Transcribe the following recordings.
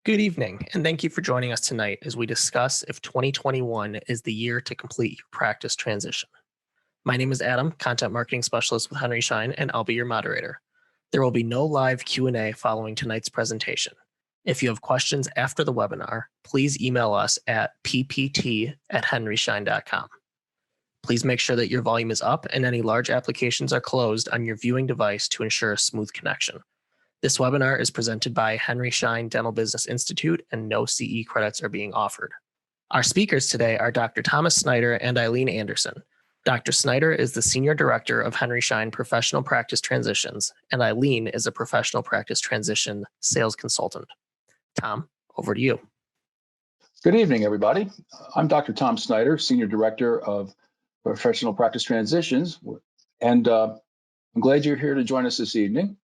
Good evening, and thank you for joining us tonight as we discuss if 2021 is the year to complete your practice transition. My name is Adam, Content Marketing Specialist with Henry Schein, and I'll be your moderator. There will be no live Q&A following tonight's presentation. If you have questions after the webinar, please email us at ppt@henryschein.com. Please make sure that your volume is up and any large applications are closed on your viewing device to ensure a smooth connection. This webinar is presented by Henry Schein Dental Business Institute, and no CE credits are being offered. Our speakers today are Dr. Thomas Snyder and Eileen Anderson. Dr. Snyder is the Senior Director of Henry Schein Professional Practice Transitions, and Eileen is a Professional Practice Transition Sales Consultant. Tom, over to you. Good evening, everybody. I'm Dr. Tom Snyder, Senior Director of Professional Practice Transitions, and I'm glad you're here to join us this evening.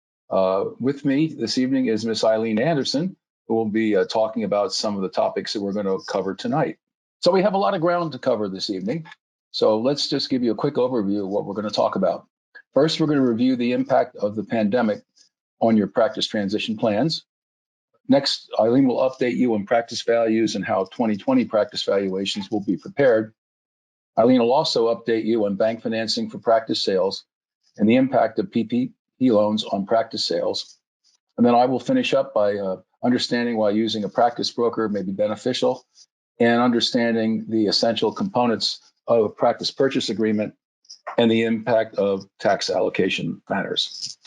With me this evening is Miss Eileen Anderson, who will be talking about some of the topics that we're going to cover tonight. So we have a lot of ground to cover this evening. So let's just give you a quick overview of what we're going to talk about. First, we're going to review the impact of the pandemic on your practice transition plans. Next, Eileen will update you on practice values and how 2020 practice valuations will be prepared. Eileen will also update you on bank financing for practice sales and the impact of PPP loans on practice sales. And then I will finish up by understanding why using a practice broker may be beneficial and understanding the essential components of a practice purchase agreement and the impact of tax allocation matters.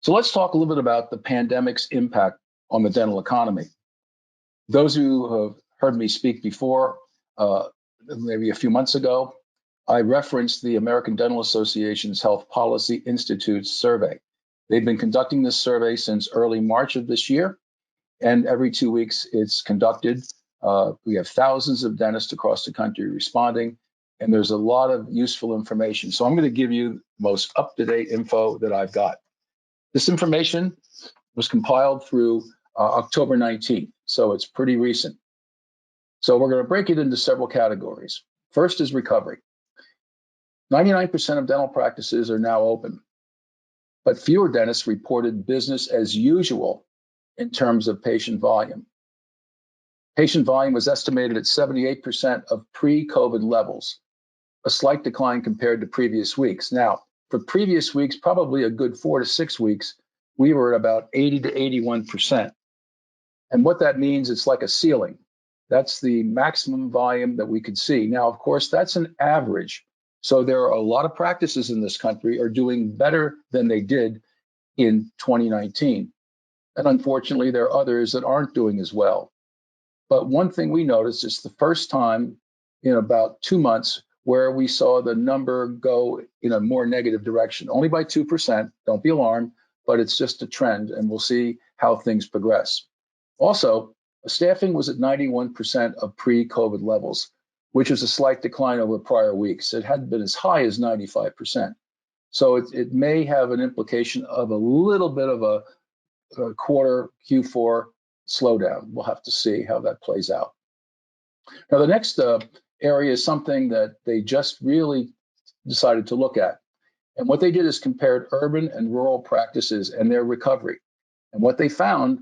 So let's talk a little bit about the pandemic's impact on the dental economy. Those who have heard me speak before, maybe a few months ago, I referenced the American Dental Association's Health Policy Institute survey. They've been conducting this survey since early March of this year, and every 2 weeks it's conducted. We have thousands of dentists across the country responding, and there's a lot of useful information. So I'm going to give you the most up-to-date info that I've got. This information was compiled through October 19th, so it's pretty recent. So we're going to break it into several categories. First is recovery. 99% of dental practices are now open, but fewer dentists reported business as usual in terms of patient volume. Patient volume was estimated at 78% of pre-COVID levels, a slight decline compared to previous weeks. Now, for previous weeks, probably a good 4 to 6 weeks, we were at about 80 to 81%. And what that means, it's like a ceiling. That's the maximum volume that we could see. Now, of course, that's an average. So there are a lot of practices in this country are doing better than they did in 2019. And unfortunately, there are others that aren't doing as well. But one thing we noticed is the first time in about 2 months where we saw the number go in a more negative direction, only by 2%. Don't be alarmed, but it's just a trend, and we'll see how things progress. Also, staffing was at 91% of pre-COVID levels, which is a slight decline over prior weeks. It hadn't been as high as 95%. So it may have an implication of a little bit of a quarter Q4 slowdown. We'll have to see how that plays out. Now, the next area is something that they just really decided to look at. And what they did is compared urban and rural practices and their recovery. And what they found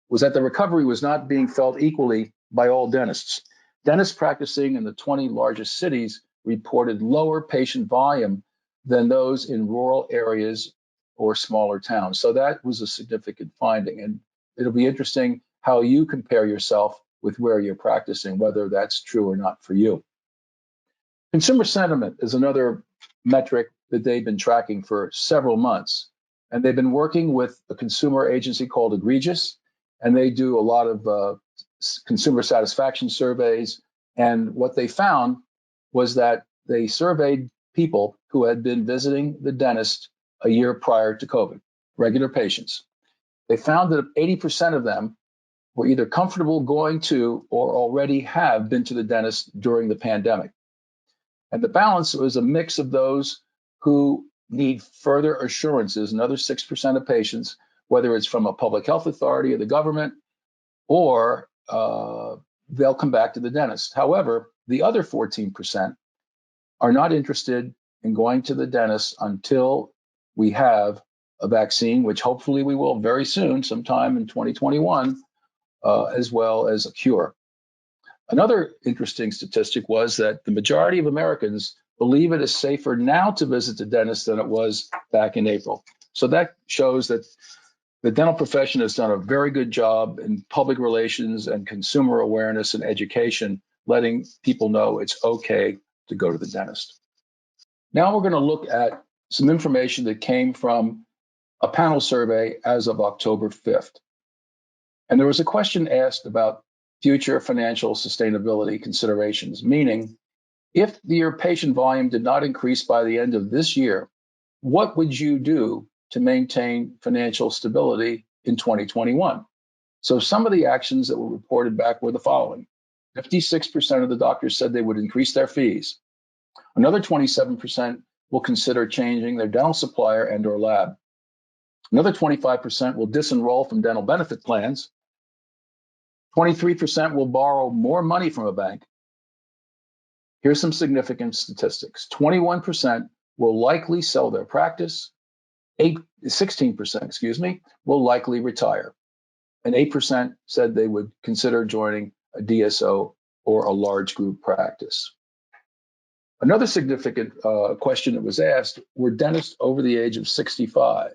was that the recovery was not being felt equally by all dentists. Dentists practicing in the 20 largest cities reported lower patient volume than those in rural areas or smaller towns. So that was a significant finding. And it'll be interesting how you compare yourself with where you're practicing, whether that's true or not for you. Consumer sentiment is another metric that they've been tracking for several months. And they've been working with a consumer agency called Egregious, and they do a lot of consumer satisfaction surveys. And what they found was that they surveyed people who had been visiting the dentist a year prior to COVID, regular patients. They found that 80% of them were either comfortable going to or already have been to the dentist during the pandemic. And the balance was a mix of those who need further assurances, another 6% of patients, whether it's from a public health authority or the government, or they'll come back to the dentist. However, the other 14% are not interested in going to the dentist until we have a vaccine, which hopefully we will very soon, sometime in 2021, as well as a cure. Another interesting statistic was that the majority of Americans believe it is safer now to visit the dentist than it was back in April. So that shows that the dental profession has done a very good job in public relations and consumer awareness and education, letting people know it's okay to go to the dentist. Now we're going to look at some information that came from a panel survey as of October 5th. And there was a question asked about future financial sustainability considerations, meaning if your patient volume did not increase by the end of this year, what would you do to maintain financial stability in 2021? So some of the actions that were reported back were the following. 56% of the doctors said they would increase their fees. Another 27% will consider changing their dental supplier and or lab. Another 25% will disenroll from dental benefit plans. 23% will borrow more money from a bank. Here's some significant statistics. 21% will likely sell their practice. 16%, will likely retire. And 8% said they would consider joining a DSO or a large group practice. Another significant question that was asked were dentists over the age of 65.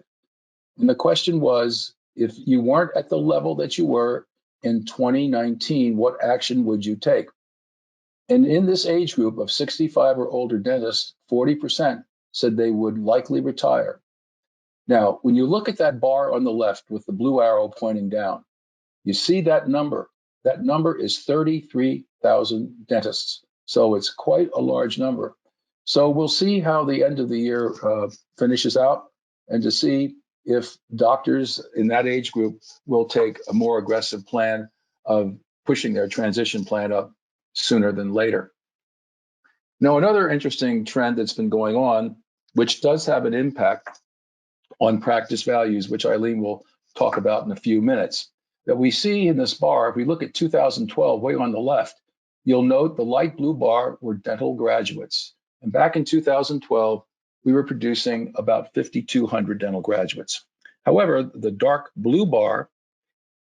And the question was, if you weren't at the level that you were in 2019, what action would you take? And in this age group of 65 or older dentists, 40% said they would likely retire. Now, when you look at that bar on the left with the blue arrow pointing down, you see that number. That number is 33,000 dentists. So it's quite a large number. So we'll see how the end of the year finishes out and to see if doctors in that age group will take a more aggressive plan of pushing their transition plan up sooner than later. Now, another interesting trend that's been going on, which does have an impact on practice values, which Eileen will talk about in a few minutes, that we see in this bar. If we look at 2012, way on the left, you'll note the light blue bar were dental graduates. And back in 2012, we were producing about 5,200 dental graduates. However, the dark blue bar,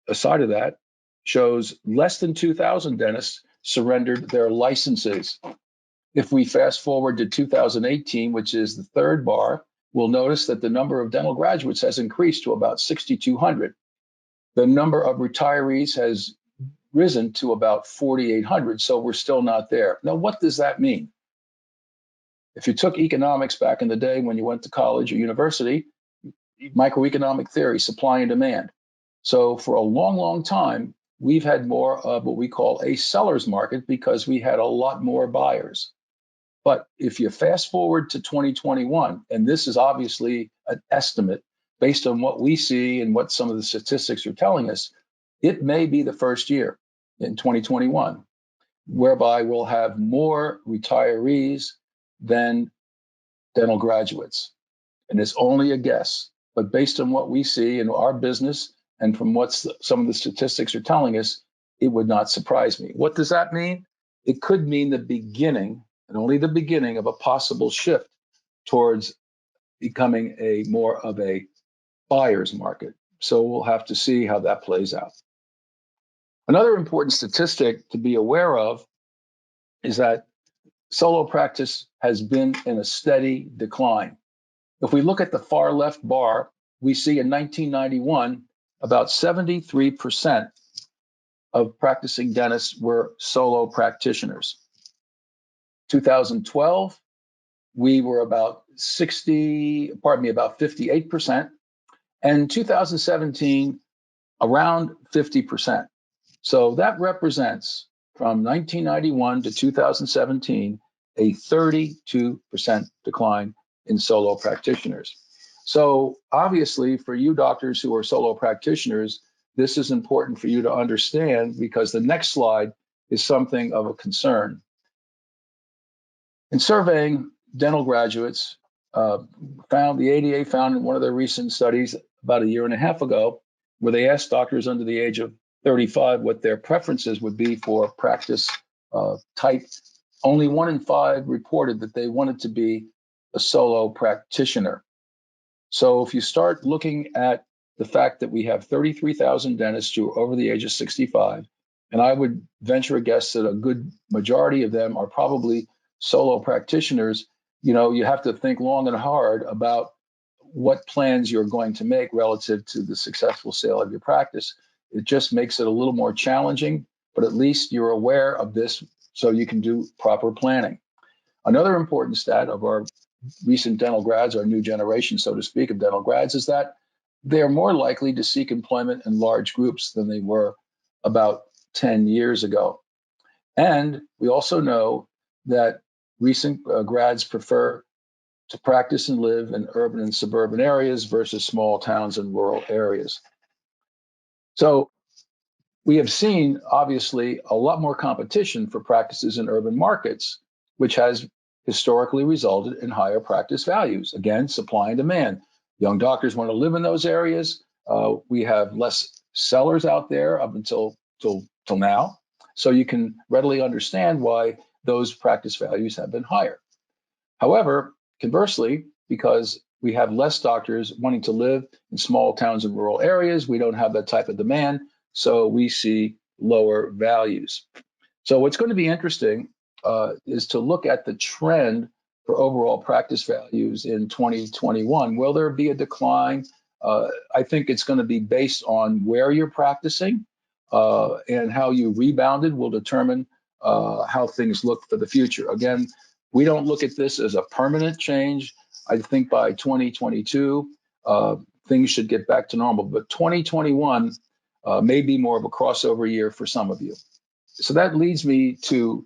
aside of that, shows less than 2,000 dentists surrendered their licenses. If we fast forward to 2018, which is the third bar, we'll notice that the number of dental graduates has increased to about 6,200. The number of retirees has risen to about 4,800, so we're still not there. Now, what does that mean? If you took economics back in the day when you went to college or university, microeconomic theory, supply and demand. So for a long, long time, we've had more of what we call a seller's market because we had a lot more buyers. But if you fast forward to 2021, and this is obviously an estimate based on what we see and what some of the statistics are telling us, it may be the first year in 2021 whereby we'll have more retirees than dental graduates. And it's only a guess, but based on what we see in our business and from what some of the statistics are telling us, it would not surprise me. What does that mean? It could mean the beginning, and only the beginning, of a possible shift towards becoming a more of a buyer's market. So we'll have to see how that plays out. Another important statistic to be aware of is that solo practice has been in a steady decline. If we look at the far left bar, we see in 1991, about 73% of practicing dentists were solo practitioners. 2012, we were about 58%, and 2017, around 50%. So that represents, from 1991 to 2017, a 32% decline in solo practitioners. So obviously, for you doctors who are solo practitioners, this is important for you to understand because the next slide is something of a concern. In surveying dental graduates, the ADA found in one of their recent studies about a year and a half ago, where they asked doctors under the age of 35 what their preferences would be for practice type. Only 1 in 5 reported that they wanted to be a solo practitioner. So if you start looking at the fact that we have 33,000 dentists who are over the age of 65, and I would venture a guess that a good majority of them are probably solo practitioners, you have to think long and hard about what plans you're going to make relative to the successful sale of your practice. It just makes it a little more challenging, but at least you're aware of this so you can do proper planning. Another important stat of our recent dental grads, our new generation, so to speak, of dental grads, is that they're more likely to seek employment in large groups than they were about 10 years ago. And we also know that recent grads prefer to practice and live in urban and suburban areas versus small towns and rural areas. So we have seen, obviously, a lot more competition for practices in urban markets, which has historically resulted in higher practice values. Again, supply and demand. Young doctors want to live in those areas. We have less sellers out there up until now. So you can readily understand why those practice values have been higher. However, conversely, because we have less doctors wanting to live in small towns and rural areas, we don't have that type of demand, so we see lower values. So what's going to be interesting is to look at the trend for overall practice values in 2021. Will there be a decline? I think it's going to be based on where you're practicing, and how you rebounded will determine how things look for the future. Again, we don't look at this as a permanent change. I think by 2022, things should get back to normal. But 2021 may be more of a crossover year for some of you. So that leads me to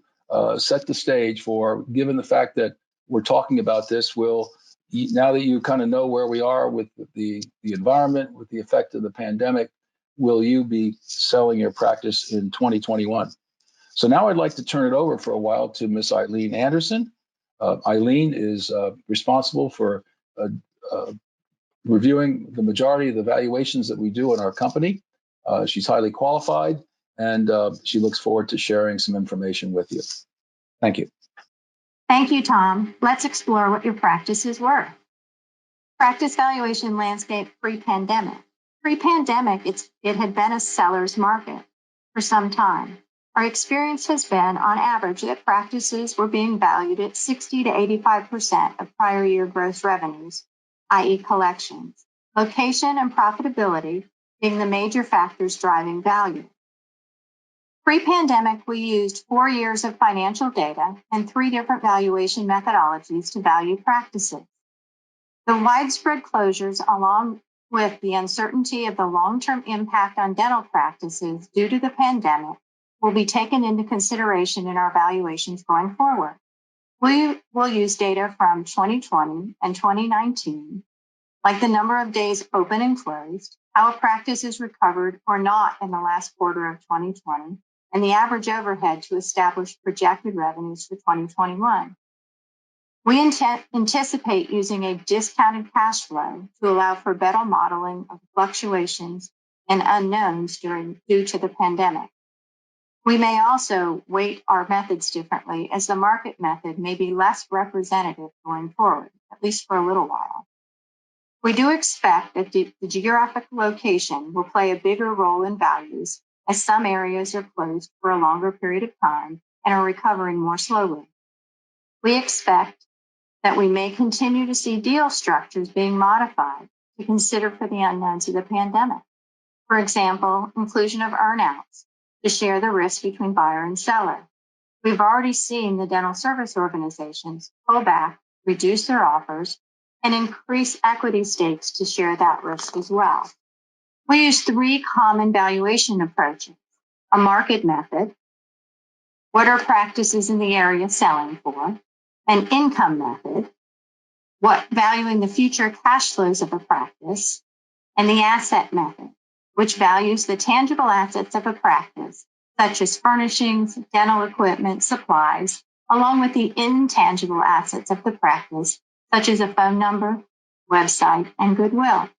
set the stage for, given the fact that we're talking about this, now that you kind of know where we are with the environment, with the effect of the pandemic, will you be selling your practice in 2021? So now I'd like to turn it over for a while to Miss Eileen Anderson. Eileen is responsible for reviewing the majority of the valuations that we do in our company. She's highly qualified, and she looks forward to sharing some information with you. Thank you. Thank you, Tom. Let's explore what your practices were. Practice valuation landscape pre-pandemic. Pre-pandemic, it had been a seller's market for some time. Our experience has been, on average, that practices were being valued at 60 to 85% of prior year gross revenues, i.e. collections, location and profitability being the major factors driving value. Pre-pandemic, we used 4 years of financial data and 3 different valuation methodologies to value practices. The widespread closures, along with the uncertainty of the long-term impact on dental practices due to the pandemic, will be taken into consideration in our valuations going forward. We will use data from 2020 and 2019, like the number of days open and closed, how a practice is recovered or not in the last quarter of 2020, and the average overhead to establish projected revenues for 2021. We anticipate using a discounted cash flow to allow for better modeling of fluctuations and unknowns due to the pandemic. We may also weight our methods differently, as the market method may be less representative going forward, at least for a little while. We do expect that the geographic location will play a bigger role in values, as some areas are closed for a longer period of time and are recovering more slowly. We expect that we may continue to see deal structures being modified to consider for the unknowns of the pandemic. For example, inclusion of earnouts to share the risk between buyer and seller. We've already seen the dental service organizations pull back, reduce their offers, and increase equity stakes to share that risk as well. We use 3 common valuation approaches: a market method, what are practices in the area selling for, an income method, valuing the future cash flows of a practice, and the asset method, which values the tangible assets of a practice, such as furnishings, dental equipment, supplies, along with the intangible assets of the practice, such as a phone number, website, and goodwill.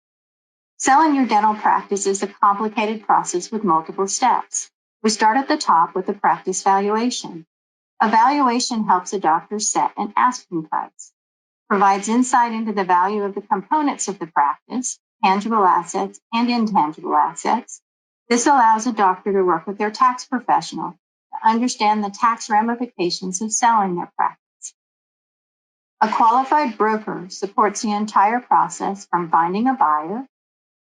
Selling your dental practice is a complicated process with multiple steps. We start at the top with the practice valuation. A valuation helps a doctor set an asking price, provides insight into the value of the components of the practice, tangible assets and intangible assets. This allows a doctor to work with their tax professional to understand the tax ramifications of selling their practice. A qualified broker supports the entire process from finding a buyer,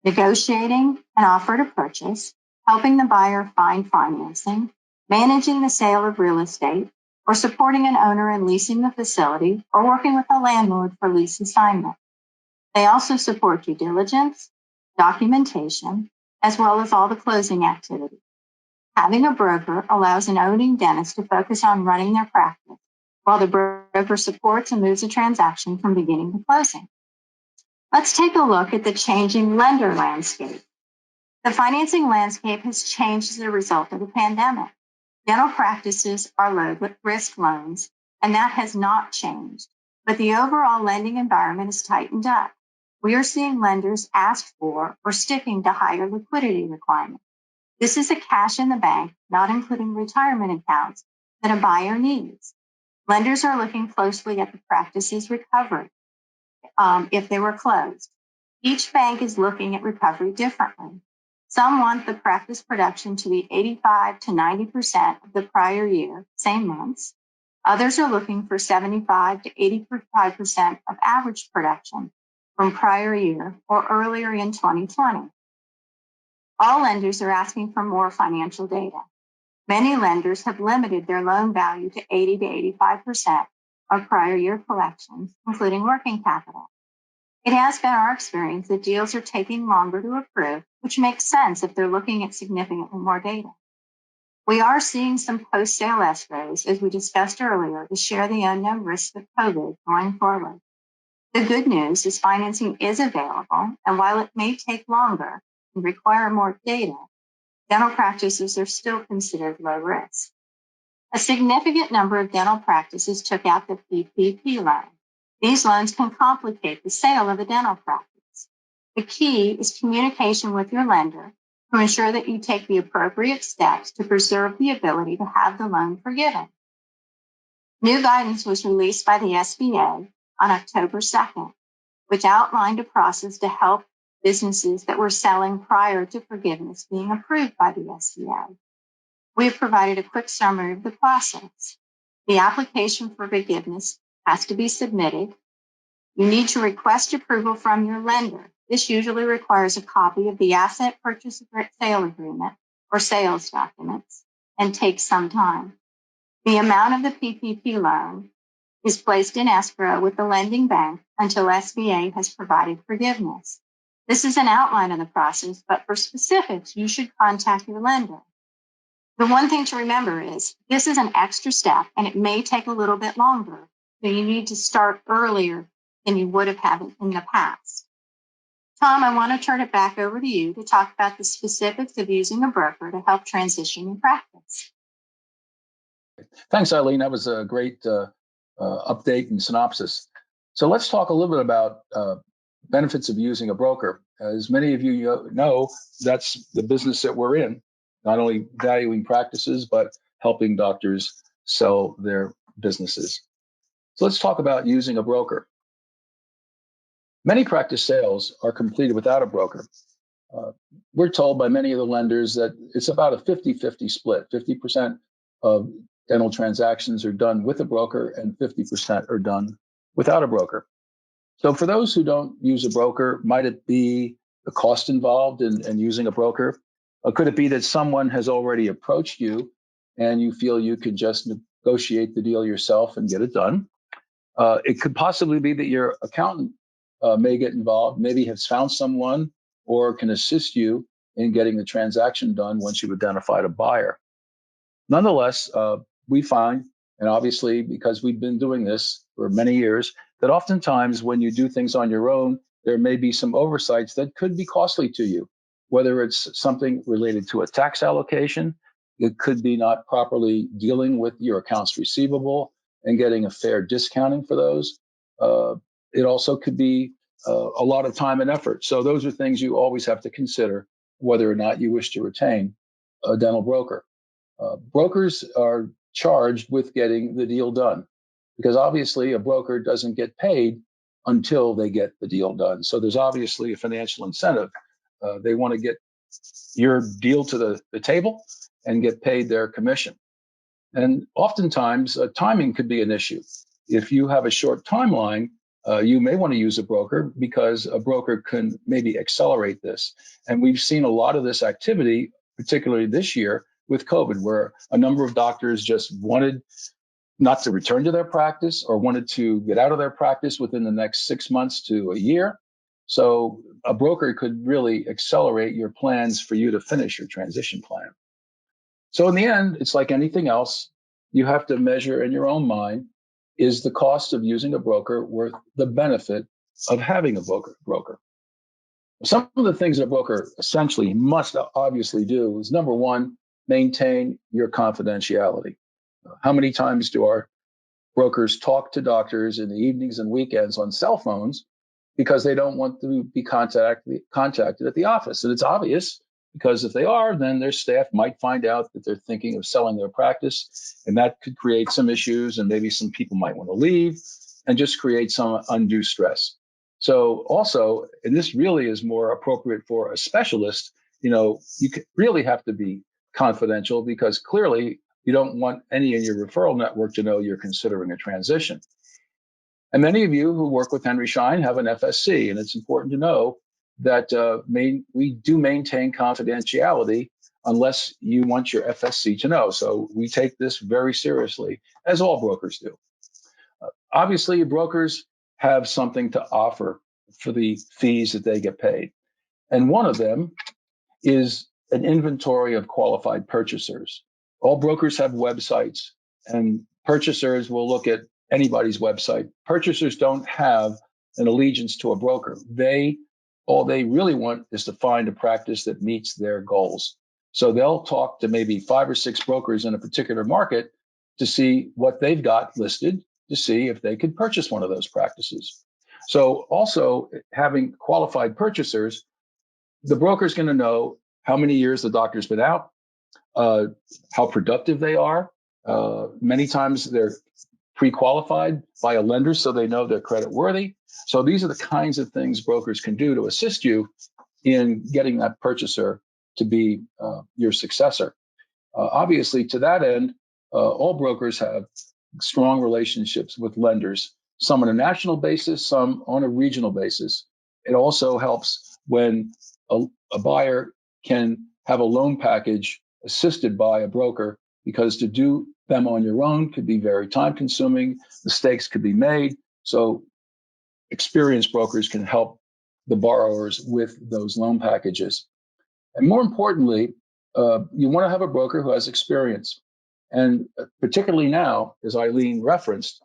negotiating an offer to purchase, helping the buyer find financing, managing the sale of real estate, or supporting an owner in leasing the facility or working with a landlord for lease assignment. They also support due diligence, documentation, as well as all the closing activities. Having a broker allows an owning dentist to focus on running their practice, while the broker supports and moves the transaction from beginning to closing. Let's take a look at the changing lender landscape. The financing landscape has changed as a result of the pandemic. Dental practices are low-risk loans, and that has not changed, but the overall lending environment has tightened up. We are seeing lenders ask for or sticking to higher liquidity requirements. This is the cash in the bank, not including retirement accounts, that a buyer needs. Lenders are looking closely at the practice's recovery if they were closed. Each bank is looking at recovery differently. Some want the practice production to be 85 to 90% of the prior year, same months. Others are looking for 75 to 85% of average production from prior year or earlier in 2020. All lenders are asking for more financial data. Many lenders have limited their loan value to 80 to 85% of prior year collections, including working capital. It has been our experience that deals are taking longer to approve, which makes sense if they're looking at significantly more data. We are seeing some post-sale escrows, as we discussed earlier, to share the unknown risks of COVID going forward. The good news is financing is available, and while it may take longer and require more data, dental practices are still considered low risk. A significant number of dental practices took out the PPP loan. These loans can complicate the sale of a dental practice. The key is communication with your lender to ensure that you take the appropriate steps to preserve the ability to have the loan forgiven. New guidance was released by the SBA on October 2nd, which outlined a process to help businesses that were selling prior to forgiveness being approved by the SBA. We have provided a quick summary of the process. The application for forgiveness has to be submitted. You need to request approval from your lender. This usually requires a copy of the asset purchase sale agreement or sales documents and takes some time. The amount of the PPP loan is placed in escrow with the lending bank until SBA has provided forgiveness. This is an outline of the process, but for specifics, you should contact your lender. The one thing to remember is this is an extra step and it may take a little bit longer. So you need to start earlier than you would have had in the past. Tom, I want to turn it back over to you to talk about the specifics of using a broker to help transition your practice. Thanks, Eileen. That was a great update and synopsis. So let's talk a little bit about benefits of using a broker. As many of you know, that's the business that we're in, not only valuing practices, but helping doctors sell their businesses. So let's talk about using a broker. Many practice sales are completed without a broker. We're told by many of the lenders that it's about a 50-50 split. 50% of dental transactions are done with a broker and 50% are done without a broker. So for those who don't use a broker, might it be the cost involved in using a broker? Or could it be that someone has already approached you and you feel you could just negotiate the deal yourself and get it done? It could possibly be that your accountant may get involved, maybe has found someone or can assist you in getting the transaction done once you've identified a buyer. Nonetheless, we find, and obviously because we've been doing this for many years, that oftentimes when you do things on your own, there may be some oversights that could be costly to you, whether it's something related to a tax allocation, it could be not properly dealing with your accounts receivable and getting a fair discounting for those. It also could be a lot of time and effort. So those are things you always have to consider whether or not you wish to retain a dental broker. Brokers are charged with getting the deal done because obviously a broker doesn't get paid until they get the deal done. So there's obviously a financial incentive. They want to get your deal to the table and get paid their commission. And oftentimes, timing could be an issue. If you have a short timeline, you may want to use a broker because a broker can maybe accelerate this. And we've seen a lot of this activity, particularly this year with COVID, where a number of doctors just wanted not to return to their practice or wanted to get out of their practice within the next 6 months to a year. So a broker could really accelerate your plans for you to finish your transition plan. So in the end, it's like anything else. You have to measure in your own mind, is the cost of using a broker worth the benefit of having a broker? Some of the things that a broker essentially must obviously do is, number one, maintain your confidentiality. How many times do our brokers talk to doctors in the evenings and weekends on cell phones because they don't want to be contacted at the office? And it's obvious, because if they are, then their staff might find out that they're thinking of selling their practice, and that could create some issues, and maybe some people might want to leave and just create some undue stress. So also, and this really is more appropriate for a specialist, you really have to be confidential, because clearly you don't want any in your referral network to know you're considering a transition. And many of you who work with Henry Schein have an FSC, and it's important to know that we do maintain confidentiality unless you want your FSC to know. So we take this very seriously, as all brokers do. Obviously, brokers have something to offer for the fees that they get paid. And one of them is an inventory of qualified purchasers. All brokers have websites, and purchasers will look at anybody's website. Purchasers don't have an allegiance to a broker. All they really want is to find a practice that meets their goals. So they'll talk to maybe 5 or 6 brokers in a particular market to see what they've got listed, to see if they could purchase one of those practices. So also, having qualified purchasers, the broker's going to know how many years the doctor's been out, how productive they are. Many times they're pre-qualified by a lender, so they know they're credit worthy. So these are the kinds of things brokers can do to assist you in getting that purchaser to be your successor. Obviously, to that end, all brokers have strong relationships with lenders, some on a national basis, some on a regional basis. It also helps when a buyer can have a loan package assisted by a broker, because to do them on your own could be very time consuming. Mistakes could be made. So experienced brokers can help the borrowers with those loan packages. And more importantly, you want to have a broker who has experience. And particularly now, as Eileen referenced,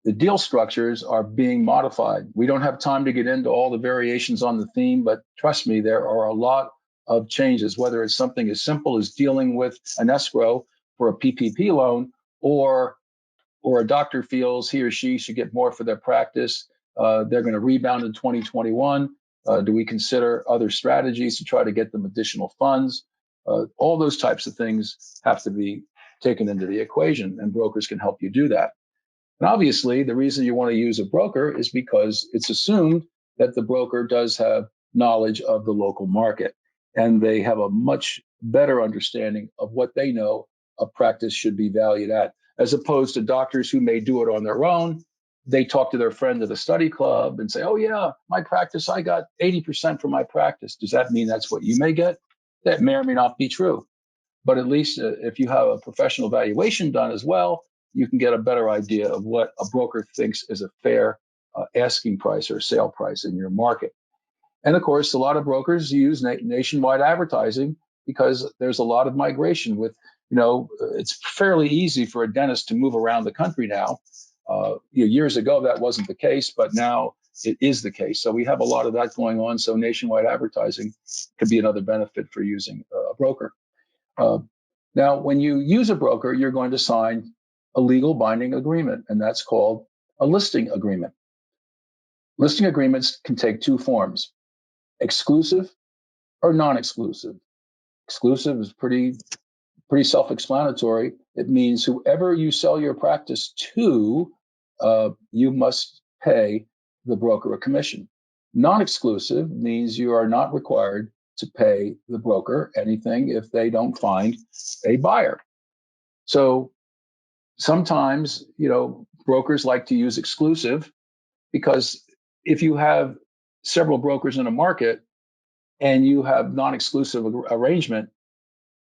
the deal structures are being modified. We don't have time to get into all the variations on the theme, but trust me, there are a lot of changes, whether it's something as simple as dealing with an escrow for a PPP loan, or a doctor feels he or she should get more for their practice. They're going to rebound in 2021. Do we consider other strategies to try to get them additional funds? All those types of things have to be taken into the equation, and brokers can help you do that. And obviously, the reason you want to use a broker is because it's assumed that the broker does have knowledge of the local market, and they have a much better understanding of what they know a practice should be valued at, as opposed to doctors who may do it on their own. They talk to their friend at the study club and say, oh yeah, my practice, I got 80% for my practice. Does that mean that's what you may get? That may or may not be true. But at least if you have a professional valuation done as well, you can get a better idea of what a broker thinks is a fair asking price or sale price in your market. And of course, a lot of brokers use nationwide advertising because there's a lot of migration with, it's fairly easy for a dentist to move around the country now. Years ago, that wasn't the case, but now it is the case. So we have a lot of that going on. So nationwide advertising could be another benefit for using a broker. Now, when you use a broker, you're going to sign a legal binding agreement, and that's called a listing agreement. Listing agreements can take 2 forms: exclusive or non-exclusive. Exclusive is pretty self-explanatory. It means whoever you sell your practice to, you must pay the broker a commission. Non-exclusive means you are not required to pay the broker anything if they don't find a buyer. So sometimes, brokers like to use exclusive because if you have several brokers in a market and you have non-exclusive arrangement,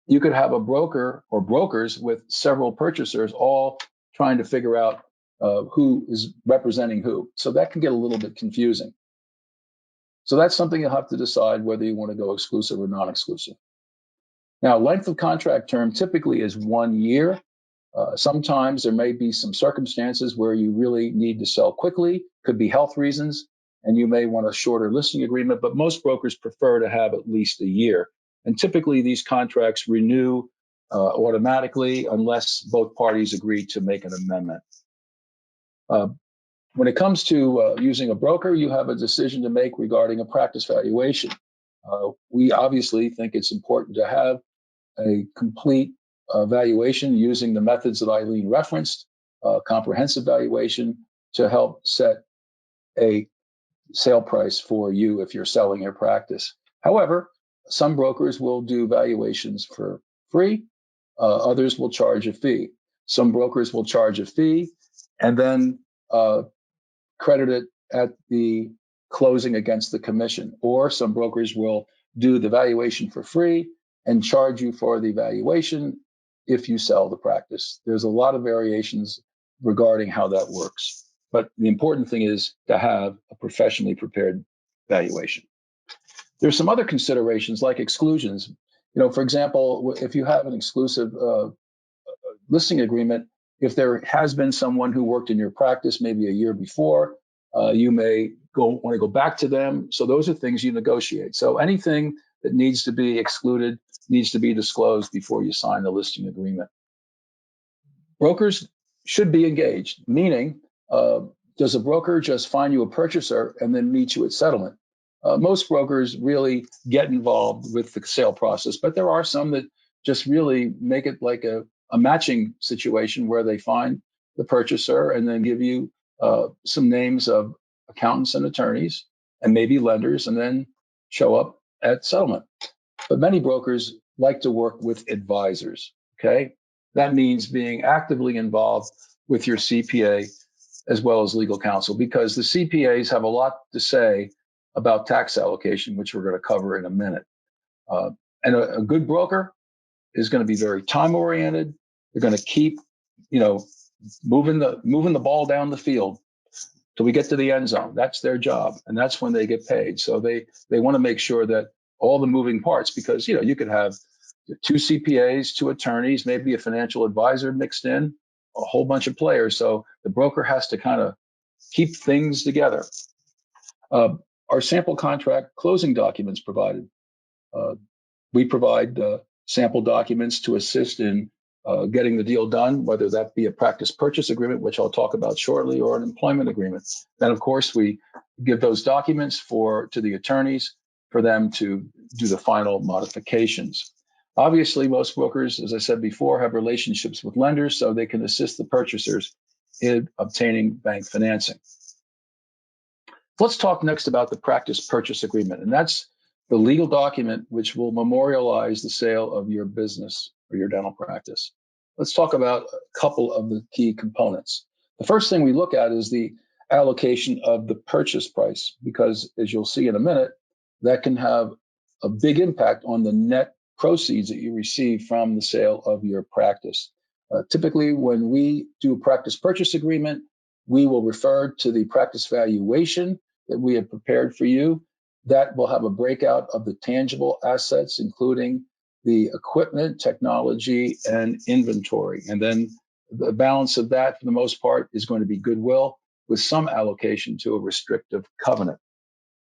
you could have a broker or brokers with several purchasers all trying to figure out who is representing who. So that can get a little bit confusing. So that's something you'll have to decide whether you want to go exclusive or non-exclusive. Now, length of contract term typically is 1 year. Sometimes there may be some circumstances where you really need to sell quickly, could be health reasons, and you may want a shorter listing agreement, but most brokers prefer to have at least a year. And typically these contracts renew automatically unless both parties agree to make an amendment. When it comes to using a broker, you have a decision to make regarding a practice valuation. We obviously think it's important to have a complete valuation using the methods that Eileen referenced, comprehensive valuation, to help set a sale price for you if you're selling your practice. However, some brokers will do valuations for free. Others will charge a fee. Some brokers will charge a fee and then credit it at the closing against the commission. Or some brokers will do the valuation for free and charge you for the valuation if you sell the practice. There's a lot of variations regarding how that works. But the important thing is to have a professionally prepared valuation. There's some other considerations like exclusions. For example, if you have an exclusive listing agreement, if there has been someone who worked in your practice maybe a year before, you may want to go back to them. So those are things you negotiate. So anything that needs to be excluded needs to be disclosed before you sign the listing agreement. Brokers should be engaged, meaning does a broker just find you a purchaser and then meet you at settlement? Most brokers really get involved with the sale process, but there are some that just really make it like a matching situation where they find the purchaser and then give you some names of accountants and attorneys and maybe lenders and then show up at settlement. But many brokers like to work with advisors, okay? That means being actively involved with your CPA as well as legal counsel, because the CPAs have a lot to say about tax allocation, which we're going to cover in a minute. And a good broker is going to be very time-oriented. They're going to keep, moving the ball down the field till we get to the end zone. That's their job, and that's when they get paid. So they want to make sure that all the moving parts, because you could have 2 CPAs, 2 attorneys, maybe a financial advisor mixed in, a whole bunch of players. So the broker has to kind of keep things together. Our sample contract closing documents provided. We provide sample documents to assist in getting the deal done, whether that be a practice purchase agreement, which I'll talk about shortly, or an employment agreement. Then, of course, we give those documents to the attorneys for them to do the final modifications. Obviously, most brokers, as I said before, have relationships with lenders, so they can assist the purchasers in obtaining bank financing. Let's talk next about the practice purchase agreement, and that's the legal document which will memorialize the sale of your business or your dental practice. Let's talk about a couple of the key components. The first thing we look at is the allocation of the purchase price, because as you'll see in a minute, that can have a big impact on the net proceeds that you receive from the sale of your practice. Typically, when we do a practice purchase agreement, we will refer to the practice valuation that we have prepared for you. That will have a breakout of the tangible assets, including the equipment, technology, and inventory. And then the balance of that, for the most part, is going to be goodwill with some allocation to a restrictive covenant.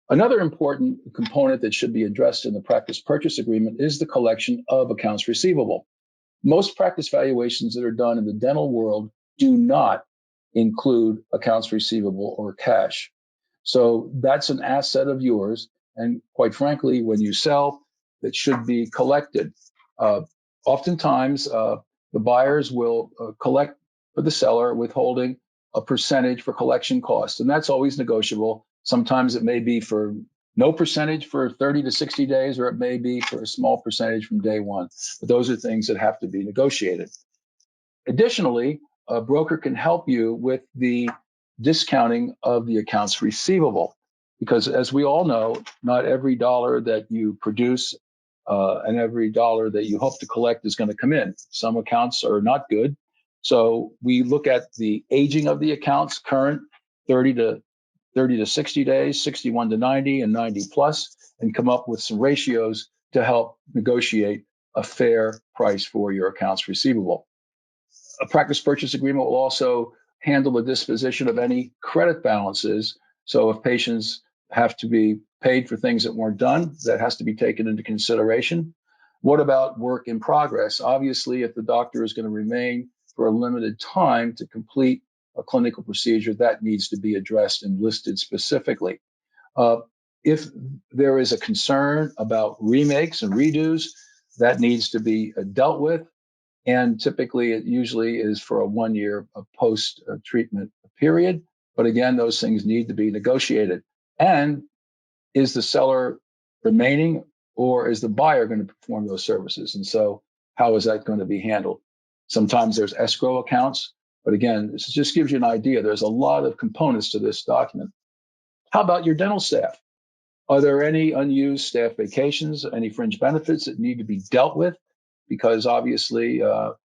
Another important component that should be addressed in the practice purchase agreement is the collection of accounts receivable. Most practice valuations that are done in the dental world do not include accounts receivable or cash. So that's an asset of yours. And quite frankly, when you sell, it should be collected. Oftentimes, the buyers will collect for the seller, withholding a percentage for collection costs, and that's always negotiable. Sometimes it may be for no percentage for 30 to 60 days, or it may be for a small percentage from day one. But those are things that have to be negotiated. Additionally, a broker can help you with the discounting of the accounts receivable, because as we all know, not every dollar that you produce and every dollar that you hope to collect is going to come in. Some accounts are not good. So we look at the aging of the accounts, current 30 to 60 days, 61 to 90, and 90 plus, and come up with some ratios to help negotiate a fair price for your accounts receivable. A practice purchase agreement will also handle the disposition of any credit balances. So if patients have to be paid for things that weren't done, that has to be taken into consideration. What about work in progress? Obviously, if the doctor is going to remain for a limited time to complete a clinical procedure, that needs to be addressed and listed specifically. If there is a concern about remakes and redos, that needs to be dealt with. And typically, it usually is for a 1 year post-treatment period. But again, those things need to be negotiated. And is the seller remaining, or is the buyer going to perform those services? And so how is that going to be handled? Sometimes there's escrow accounts. But again, this just gives you an idea. There's a lot of components to this document. How about your dental staff? Are there any unused staff vacations, any fringe benefits that need to be dealt with? Because obviously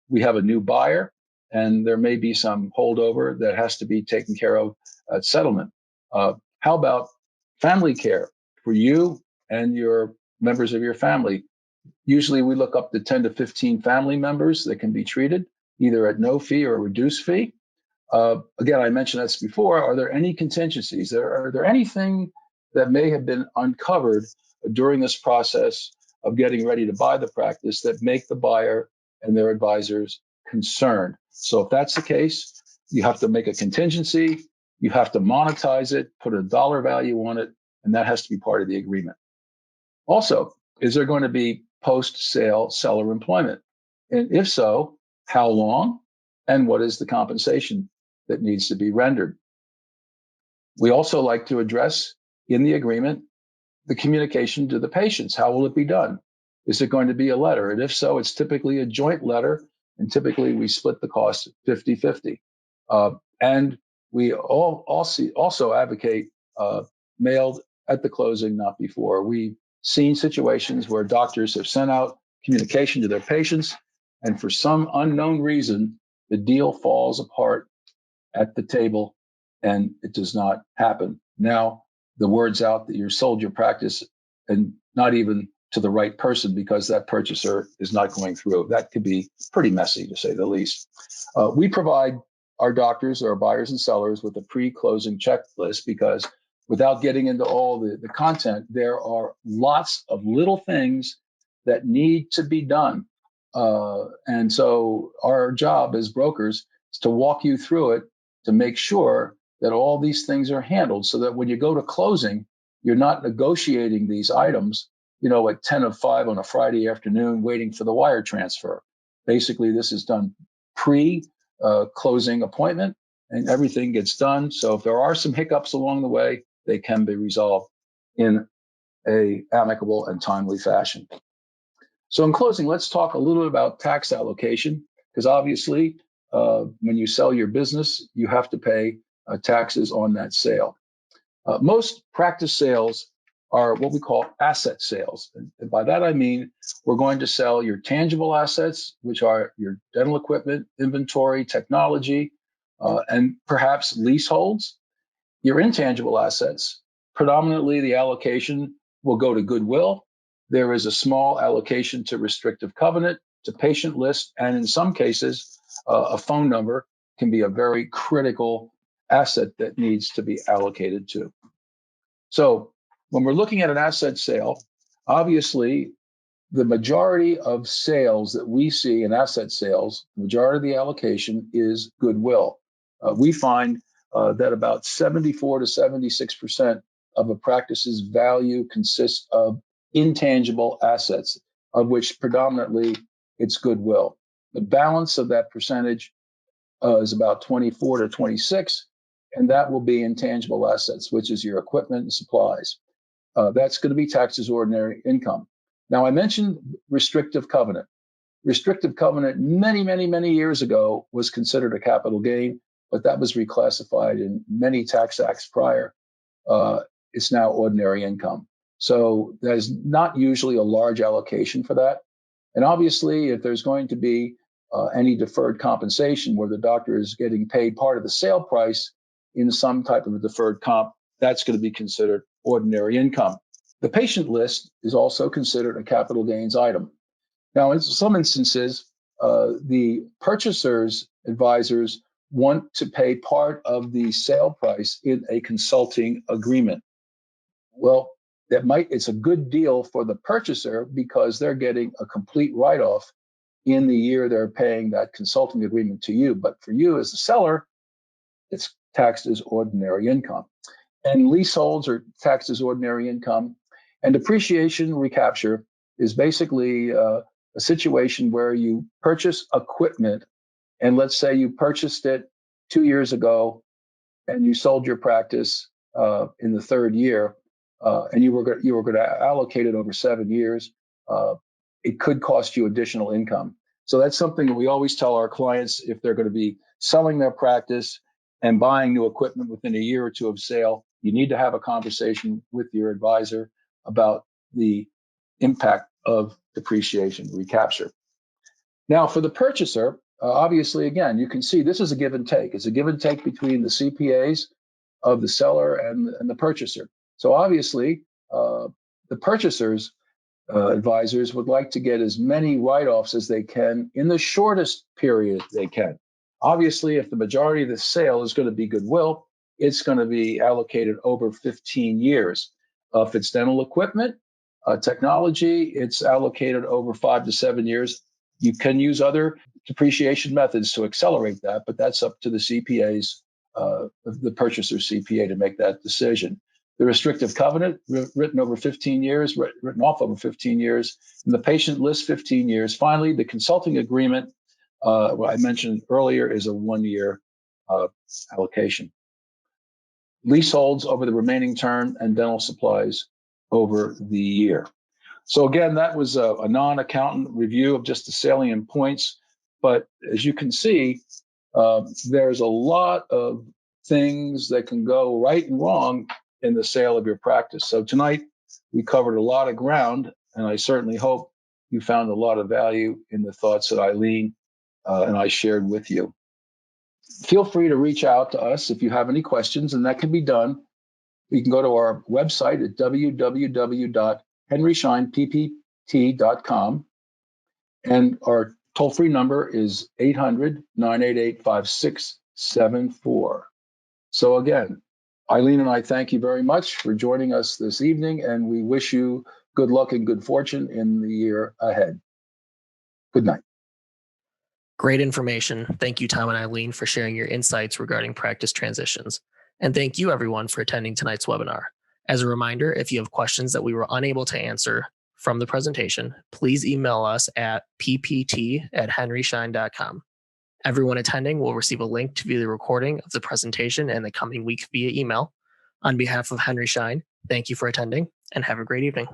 we have a new buyer and there may be some holdover that has to be taken care of at settlement. How about family care for you and your members of your family? Usually we look up to 10 to 15 family members that can be treated either at no fee or a reduced fee. Again, I mentioned this before. Are there any contingencies? Are there anything that may have been uncovered during this process of getting ready to buy the practice that make the buyer and their advisors concerned? So if that's the case, you have to make a contingency, you have to monetize it, put a dollar value on it, and that has to be part of the agreement. Also, is there going to be post-sale seller employment? And if so, how long? And what is the compensation that needs to be rendered? We also like to address in the agreement the communication to the patients. How will it be done? Is it going to be a letter? And if so, it's typically a joint letter, and typically we split the cost 50-50. And we also advocate mailed at the closing, not before. We've seen situations where doctors have sent out communication to their patients, and for some unknown reason, the deal falls apart at the table and it does not happen. Now, the word's out that you sold your practice and not even to the right person because that purchaser is not going through. That could be pretty messy, to say the least. We provide our doctors, our buyers and sellers, with a pre-closing checklist because without getting into all the content, there are lots of little things that need to be done. And so our job as brokers is to walk you through it to make sure that all these things are handled so that when you go to closing, you're not negotiating these items, at 10 of 5 on a Friday afternoon, waiting for the wire transfer. Basically, this is done pre-closing appointment and everything gets done. So if there are some hiccups along the way, they can be resolved in a amicable and timely fashion. So in closing, let's talk a little bit about tax allocation, because obviously when you sell your business, you have to pay taxes on that sale. Most practice sales are what we call asset sales. And by that, I mean, we're going to sell your tangible assets, which are your dental equipment, inventory, technology, and perhaps leaseholds. Your intangible assets, predominantly the allocation will go to goodwill. There is a small allocation to restrictive covenant, to patient list, and in some cases, a phone number can be a very critical asset that needs to be allocated to. So when we're looking at an asset sale, obviously the majority of sales that we see in asset sales, the majority of the allocation is goodwill. We find that about 74 to 76% of a practice's value consists of intangible assets, of which predominantly it's goodwill. The balance of that percentage is about 24 to 26, and that will be intangible assets, which is your equipment and supplies. That's going to be taxed as ordinary income. Now, I mentioned restrictive covenant. Restrictive covenant many years ago was considered a capital gain, but that was reclassified in many tax acts prior. It's now ordinary income. So there's not usually a large allocation for that. And obviously, if there's going to be any deferred compensation where the doctor is getting paid part of the sale price in some type of a deferred comp, that's going to be considered ordinary income. The patient list is also considered a capital gains item. Now, in some instances, the purchaser's advisors want to pay part of the sale price in a consulting agreement. Well, it's a good deal for the purchaser because they're getting a complete write-off in the year they're paying that consulting agreement to you. But for you as the seller, it's taxed as ordinary income. And leaseholds are taxed as ordinary income. And depreciation recapture is basically a situation where you purchase equipment, and let's say you purchased it 2 years ago and you sold your practice in the third year, and you were going to allocate it over 7 years, it could cost you additional income. So that's something that we always tell our clients if they're going to be selling their practice and buying new equipment within a year or two of sale. You need to have a conversation with your advisor about the impact of depreciation recapture. Now, for the purchaser, obviously, again, you can see this is a give and take. It's a give and take between the CPAs of the seller and the purchaser. So obviously, the purchaser's advisors would like to get as many write-offs as they can in the shortest period they can. Obviously, if the majority of the sale is going to be goodwill, it's going to be allocated over 15 years. If it's dental equipment, technology, it's allocated over 5 to 7 years. You can use other depreciation methods to accelerate that, but that's up to the CPAs, the purchaser's CPA, to make that decision. The restrictive covenant, written over 15 years, written off over 15 years, and the patient list, 15 years. Finally, the consulting agreement, what I mentioned earlier, is a 1-year allocation. Leaseholds over the remaining term, and dental supplies over the year. So again, that was a non-accountant review of just the salient points. But as you can see, there's a lot of things that can go right and wrong in the sale of your practice. So tonight, we covered a lot of ground, and I certainly hope you found a lot of value in the thoughts that Eileen and I shared with you. Feel free to reach out to us if you have any questions, and that can be done. You can go to our website at www.henryscheinppt.com, and our toll-free number is 800-988-5674. So again, Eileen and I thank you very much for joining us this evening, and we wish you good luck and good fortune in the year ahead. Good night. Great information. Thank you, Tom and Eileen, for sharing your insights regarding practice transitions. And thank you, everyone, for attending tonight's webinar. As a reminder, if you have questions that we were unable to answer from the presentation, please email us at ppt@henryschein.com. Everyone attending will receive a link to view the recording of the presentation in the coming week via email. On behalf of Henry Schein, thank you for attending and have a great evening.